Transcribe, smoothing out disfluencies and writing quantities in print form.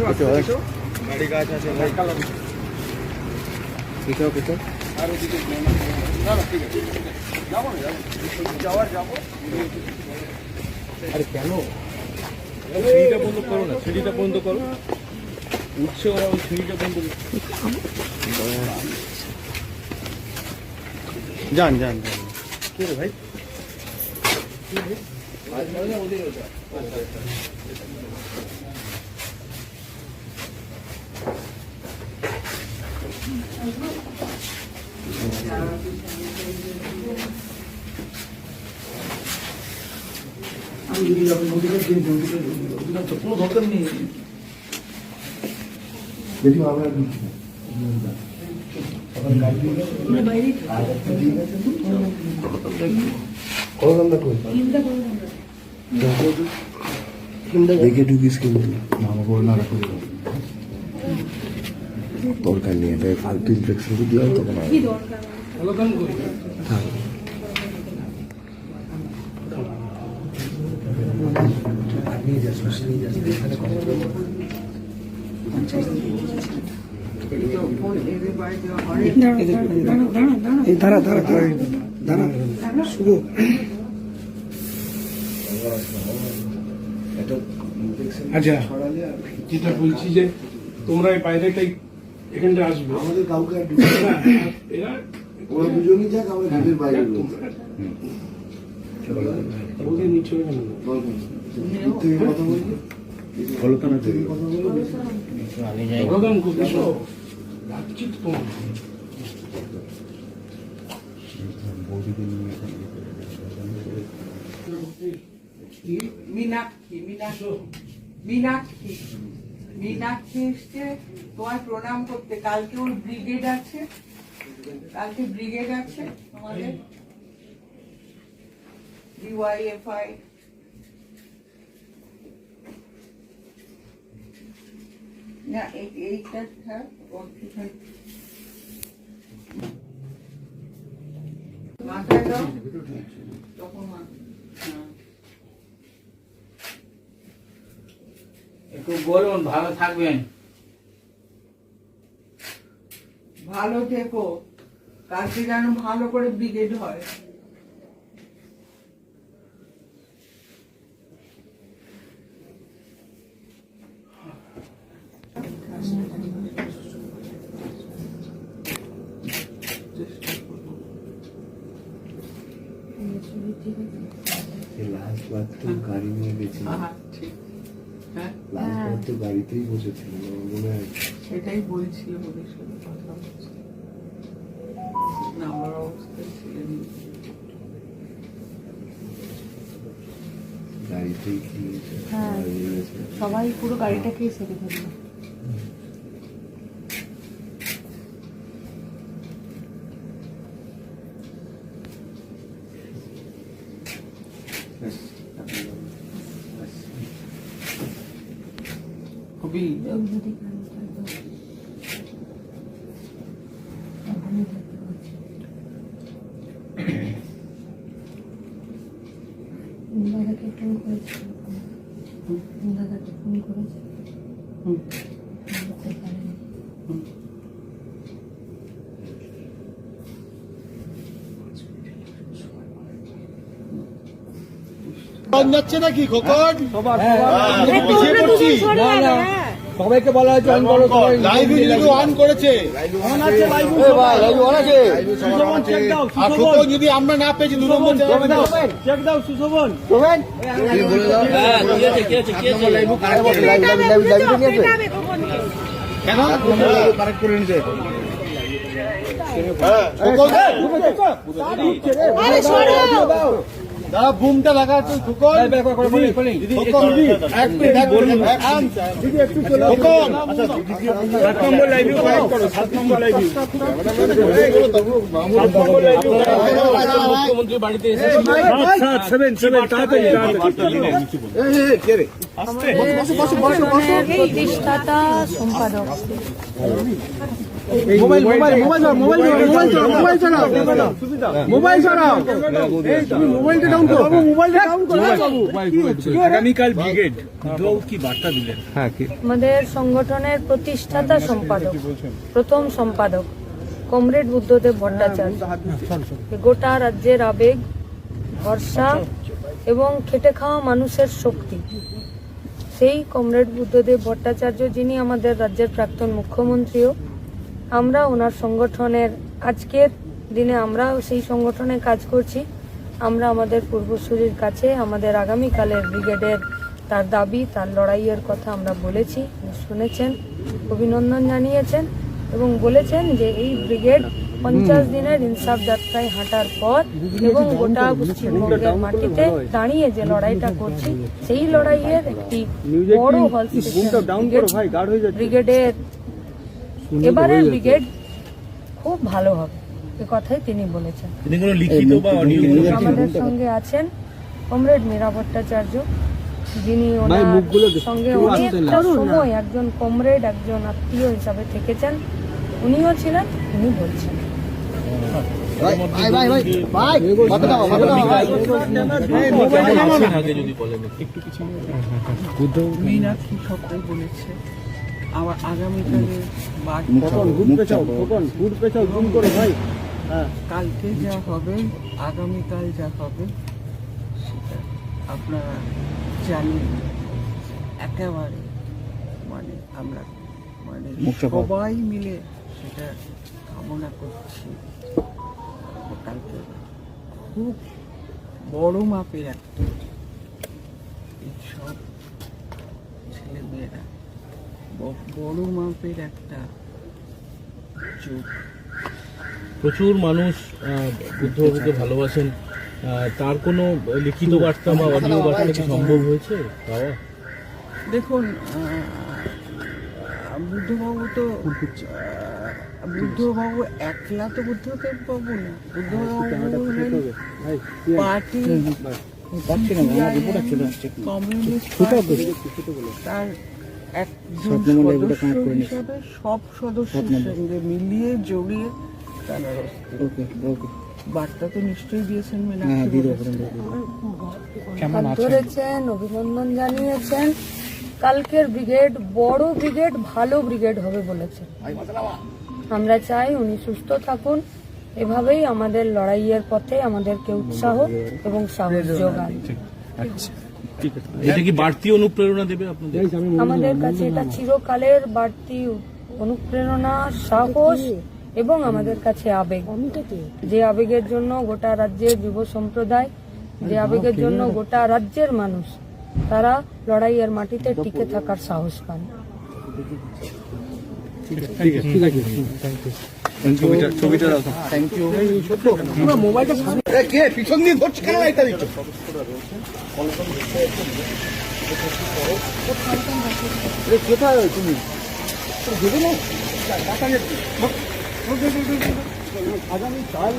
গাড়ি গাছ আছে আর ওদিকে না ঠিক আছে যাবো না যাবো আরে কেন সিঁড়িটা বন্ধ করো না, সিঁড়িটা বন্ধ করো, উঠছে ওরা, ওই সিঁড়িটা বন্ধ করো। যান যান যান কে রে ভাই আমি যদি আপনি নদীকে কোনো দরকার নেই দেখি আমরা দেখে ঢুকিস কিন্তু দরকার নেই, এটা ফালতু ইনফেকশন যদি হয় তখন নিয়ে যাস এখানে কথা বলবো। দাঁড়া দাঁড়া দাঁড়া শুভ আচ্ছা, যেটা বলছি যে তোমরা এই বাইরেটাই এখানটা আসবে, আমাদের কাউকে এরা ওরা দুজনই যাক, আমরা দুধের বাইরে ওদের নিচে কথা বলবো, ফলতানা থেকে কথা বলবো। প্রধান উদ্দেশ্য রাখছি তো তোমার মীনাক্ষী এসছে তোমার প্রণাম করতে। কালকে ওর ব্রিগেড আছে, আমাদের ডিওয়াইএফআই। না এইটা মাথায় দাও তখন একটু বলুন, ভালো থাকবেন। ভালো থেকো, কালকে যেন ভালো করে ব্রিগেড হয়। লাস্ট বার তো গাড়ি নিয়ে গেছি, লাস্ট বার তো গাড়িতেই বসেছিল মনে হয়। সেটাই বলছিল, ওদের সাথে কথা বলছি না, আমার অবস্থা ছিলেন গাড়িতেই খেয়েছে, সবাই পুরো গাড়িটাকেই সেরে ফেললো। খুবই দাদাকে ফোন করেছে, দাদাকে ফোন করেছে, যাচ্ছে নাকি খোকন সবাইকে বলা হয়েছে অন করো, লাইভ ভিডিও অন করেছে, অন আছে, লাইভ অন আছে। আর খোকন যদি আমরা না পেয়েছি 2 নম্বর চেক দাও সুশোভন। কেন কারেক্ট করে নিতে দাদা বুমটা লাগা তুই খোকন মুখ্যমন্ত্রী বাড়িতে এসে সম্পাদক আগামীকাল ব্রিগেড কি বার্তা দিলেন? আমাদের সংগঠনের প্রতিষ্ঠাতা সম্পাদক, প্রথম সম্পাদক কমরেড বুদ্ধদেব ভট্টাচার্য গোটা রাজ্যের আবেগ, ভরসা এবং খেটে খাওয়া মানুষের শক্তি। সেই কমরেড বুদ্ধদেব ভট্টাচার্য, যিনি আমাদের রাজ্যের প্রাক্তন মুখ্যমন্ত্রীও, আমরা ওনার সংগঠনের আজকের দিনে আমরা সেই সংগঠনে কাজ করছি। আমরা আমাদের পূর্বসূরির কাছে আমাদের আগামীকালের ব্রিগেডের তার দাবি, তার লড়াইয়ের কথা আমরা বলেছি, শুনেছেন, অভিনন্দন জানিয়েছেন এবং বলেছেন যে এই ব্রিগেড 50 দিনের ইনসাফ যাত্রায় হাঁটার পর এবং গোটা পশ্চিমবঙ্গের মাটিতে দাঁড়িয়ে যে লড়াইটা করছি, সেই লড়াইয়ের একটি বড় হল ব্রিগেডের এবারের ব্রিগেড খুব ভালো হবে, এ কথাই তিনি বলেছেন। তিনি কোনো লিখিত বা অডিও আমাদের সঙ্গে আছেন কমরেড মীরা ভট্টাচার্য, যিনি ওনার সঙ্গে অনেকটা সময় একজন কমরেড, একজন আত্মীয় হিসাবে থেকেছেন। উনিও ছিলেন, উনি বলছেন। আগে যদি বলেন একটু কিছু। মীনাক্ষী সবটাই বলেছে। আবার আগামীকালে কালকে যা হবে, আগামীকাল যা হবে সেটা আপনারা জানেন। একেবারে মানে আমরা মানে সবাই মিলে সেটা কামনা করছি। কালকে খুব বড় মাপের একটা এই সব ছেলেমেয়েরা বড় মাপের একটা যোগ। প্রচুর মানুষ বুদ্ধবাবুকে ভালোবাসেন, তার কোনো লিখিত বার্তা বা অডিও বার্তা কি সম্ভব হয়েছে পাওয়া? দেখুন, বুদ্ধবাবু তো বুদ্ধবাবু একলা তো বুদ্ধদেব বাবু না। বুদ্ধবাবু হলেন পার্টি কমিউনিস্ট পার্টি, তার একজন সদস্য হিসাবে সব সদস্যের সঙ্গে মিলিয়ে জড়িয়ে তারা বার্তা তো নিশ্চয়ই দিয়েছেন। হাত ধরেছেন, অভিনন্দন জানিয়েছেন। কালকের ব্রিগেড বড় ব্রিগেড, ভালো ব্রিগেড হবে বলেছেন। আমরা চাই উনি সুস্থ থাকুন, এভাবেই আমাদের লড়াইয়ের পথে আমাদেরকে উৎসাহ এবং সাহস যোগান। এটা কি বাড়তি অনুপ্রেরণা দেবে আপনাদের? আমাদের কাছে এটা চিরকালের বাড়তি অনুপ্রেরণা, সাহস এবং আমাদের কাছে আবেগ, যে আবেগের জন্য গোটা রাজ্যের যুব সম্প্রদায়, যে আবেগের জন্য গোটা রাজ্যের মানুষ তারা লড়াইয়ের মাটিতে টিকে থাকার সাহস পান। পিছন দিয়ে ধরছে কেন এটা দিচ্ছ? কোথায় তুমি আগামী কাল